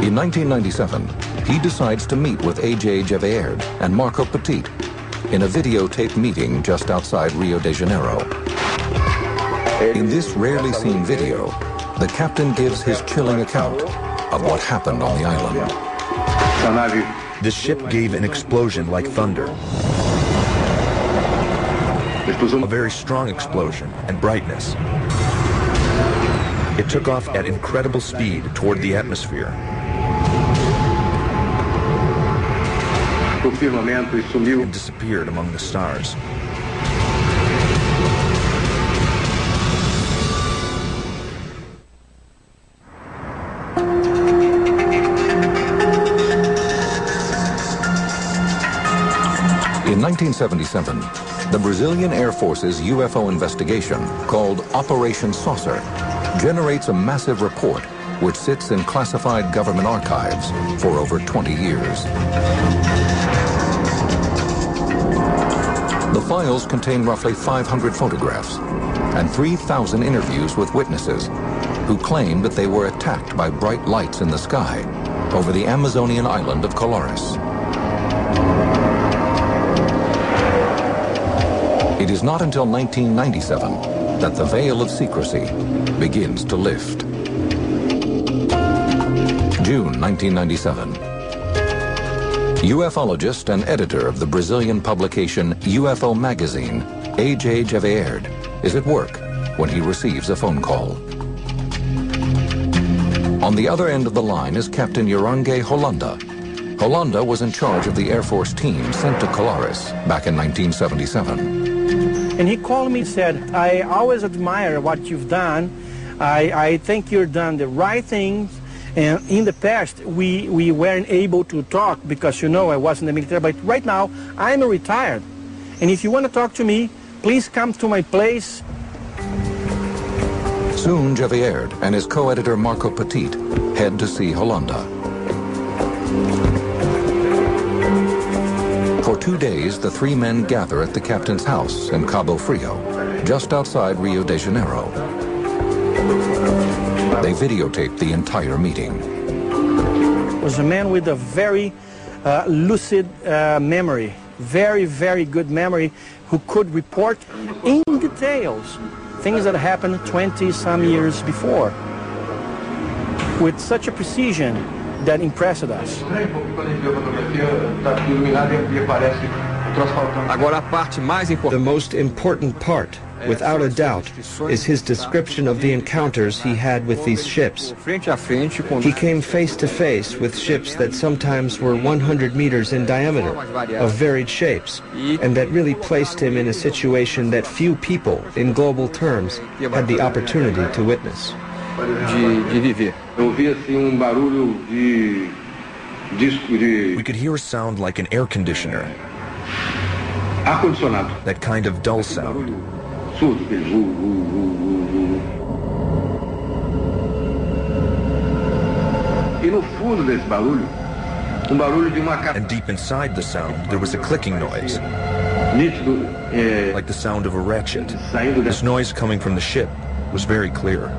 In 1997, he decides to meet with A.J. Gevaerd and Marco Petit in a videotaped meeting just outside Rio de Janeiro. In this rarely seen video, the captain gives his chilling account of what happened on the island. The ship gave an explosion like thunder. A very strong explosion and brightness. It took off at incredible speed toward the atmosphere. And disappeared among the stars. In 1977, the Brazilian Air Force's UFO investigation, called Operation Saucer, generates a massive report which sits in classified government archives for over 20 years. The files contain roughly 500 photographs and 3,000 interviews with witnesses who claim that they were attacked by bright lights in the sky over the Amazonian island of Colores. It is not until 1997 that the veil of secrecy begins to lift. June 1997. UFOlogist and editor of the Brazilian publication UFO Magazine, A.J. Gevaerd, is at work when he receives a phone call. On the other end of the line is Captain Yorange Holanda. Holanda was in charge of the Air Force team sent to Colores back in 1977. And he called me and said, I always admire what you've done. I think you've done the right things. And in the past, we weren't able to talk because, you know, I was in the military. But right now, I'm retired. And if you want to talk to me, please come to my place. Soon, Gevaerd and his co-editor Marco Petit head to see Holanda. For 2 days, the three men gather at the captain's house in Cabo Frio, just outside Rio de Janeiro. They videotape the entire meeting. He was a man with a very lucid memory, very, very good memory, who could report in details things that happened 20-some years before with such a precision that impressed us. The most important part, without a doubt, is his description of the encounters he had with these ships. He came face to face with ships that sometimes were 100 meters in diameter, of varied shapes, and that really placed him in a situation that few people, in global terms, had the opportunity to witness. We could hear a sound like an air conditioner. That kind of dull sound. And deep inside the sound, there was a clicking noise. Like the sound of a ratchet. This noise coming from the ship was very clear.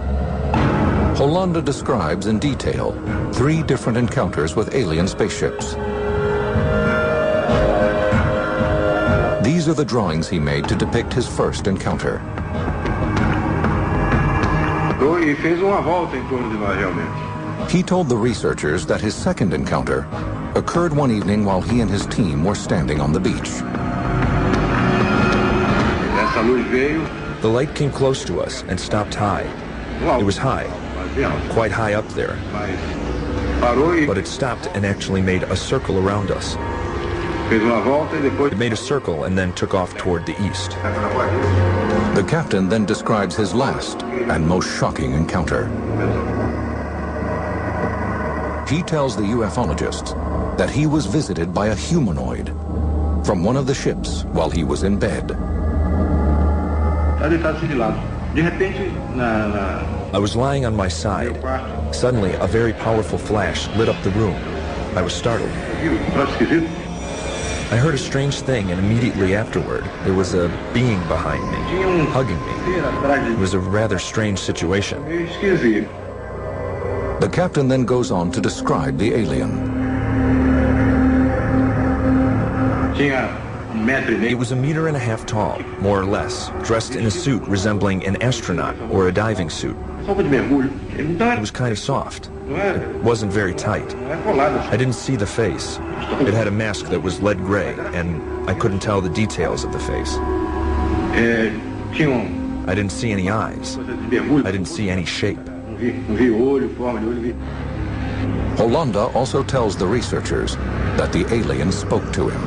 Holanda describes in detail 3 different encounters with alien spaceships. These are the drawings he made to depict his first encounter. He told the researchers that his second encounter occurred one evening while he and his team were standing on the beach. The light came close to us and stopped high. It was high, quite high up there. But it stopped and actually made a circle around us. It made a circle and then took off toward the east. The captain then describes his last and most shocking encounter. He tells the ufologists that he was visited by a humanoid from one of the ships while he was in bed. I was lying on my side. Suddenly, a very powerful flash lit up the room. I was startled. I heard a strange thing, and immediately afterward, there was a being behind me, hugging me. It was a rather strange situation. The captain then goes on to describe the alien. It was 1.5 meters tall, more or less, dressed in a suit resembling an astronaut or a diving suit. It was kind of soft. It wasn't very tight. I didn't see the face. It had a mask that was lead gray, and I couldn't tell the details of the face. I didn't see any eyes. I didn't see any shape. Holanda also tells the researchers that the alien spoke to him.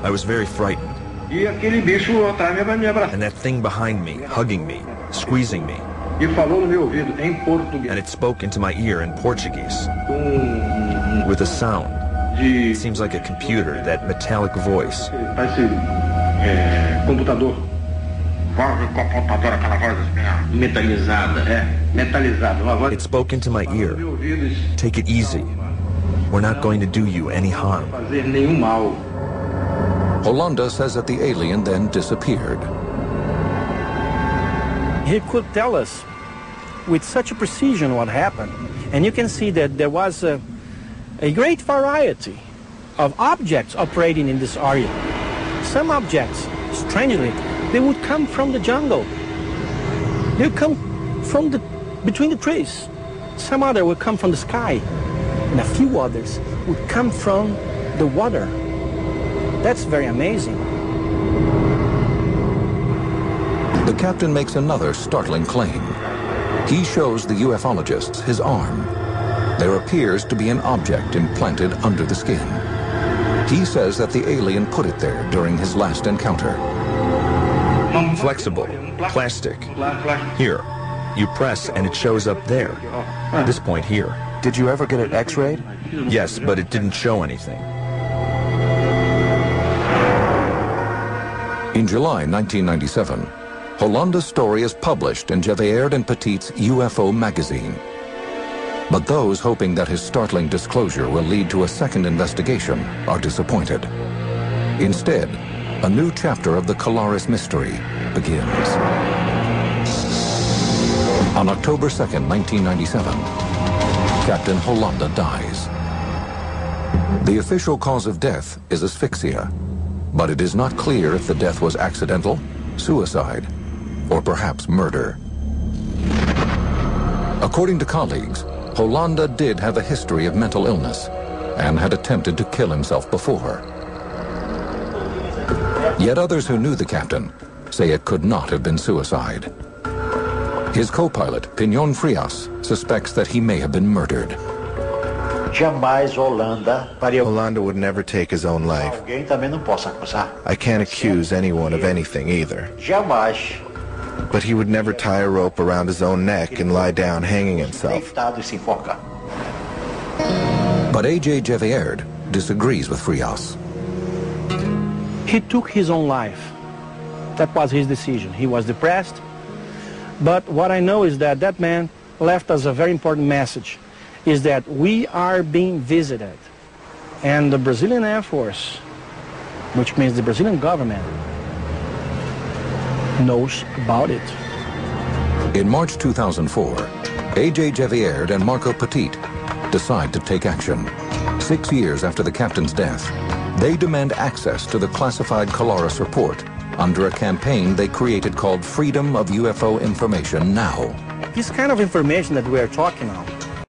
I was very frightened. And that thing behind me, hugging me, squeezing me. And it spoke into my ear in Portuguese. With a sound. It seems like a computer, that metallic voice. It spoke into my ear. Take it easy. We're not going to do you any harm. Holanda says that the alien then disappeared. He could tell us with such a precision what happened. And you can see that there was a great variety of objects operating in this area. Some objects, strangely, they would come from the jungle. They would come from between the trees. Some other would come from the sky. And a few others would come from the water. That's very amazing. The captain makes another startling claim. He shows the ufologists his arm. There appears to be an object implanted under the skin. He says that the alien put it there during his last encounter. Flexible, plastic. Here, you press and it shows up there. This point here. Did you ever get it x-rayed? Yes, but it didn't show anything. In July 1997, Holanda's story is published in Gevaerd and Petit's UFO magazine. But those hoping that his startling disclosure will lead to a second investigation are disappointed. Instead, a new chapter of the Colares mystery begins. On October 2nd, 1997, Captain Holanda dies. The official cause of death is asphyxia, but it is not clear if the death was accidental, suicide, or perhaps murder. According to colleagues, Holanda did have a history of mental illness and had attempted to kill himself before. Yet others who knew the captain say it could not have been suicide. His co-pilot, Pinon Frias, suspects that he may have been murdered. Holanda would never take his own life. I can't accuse anyone of anything either. But he would never tie a rope around his own neck and lie down hanging himself. But A.J. Gevaerd disagrees with Frias. He took his own life. That was his decision. He was depressed. But what I know is that that man left us a very important message, is that we are being visited. And the Brazilian Air Force, which means the Brazilian government, knows about it. In March 2004, A.J. Gevaerd and Marco Petit decide to take action. 6 years after the captain's death, they demand access to the classified Colares report under a campaign they created called Freedom of UFO Information Now. This kind of information that we are talking about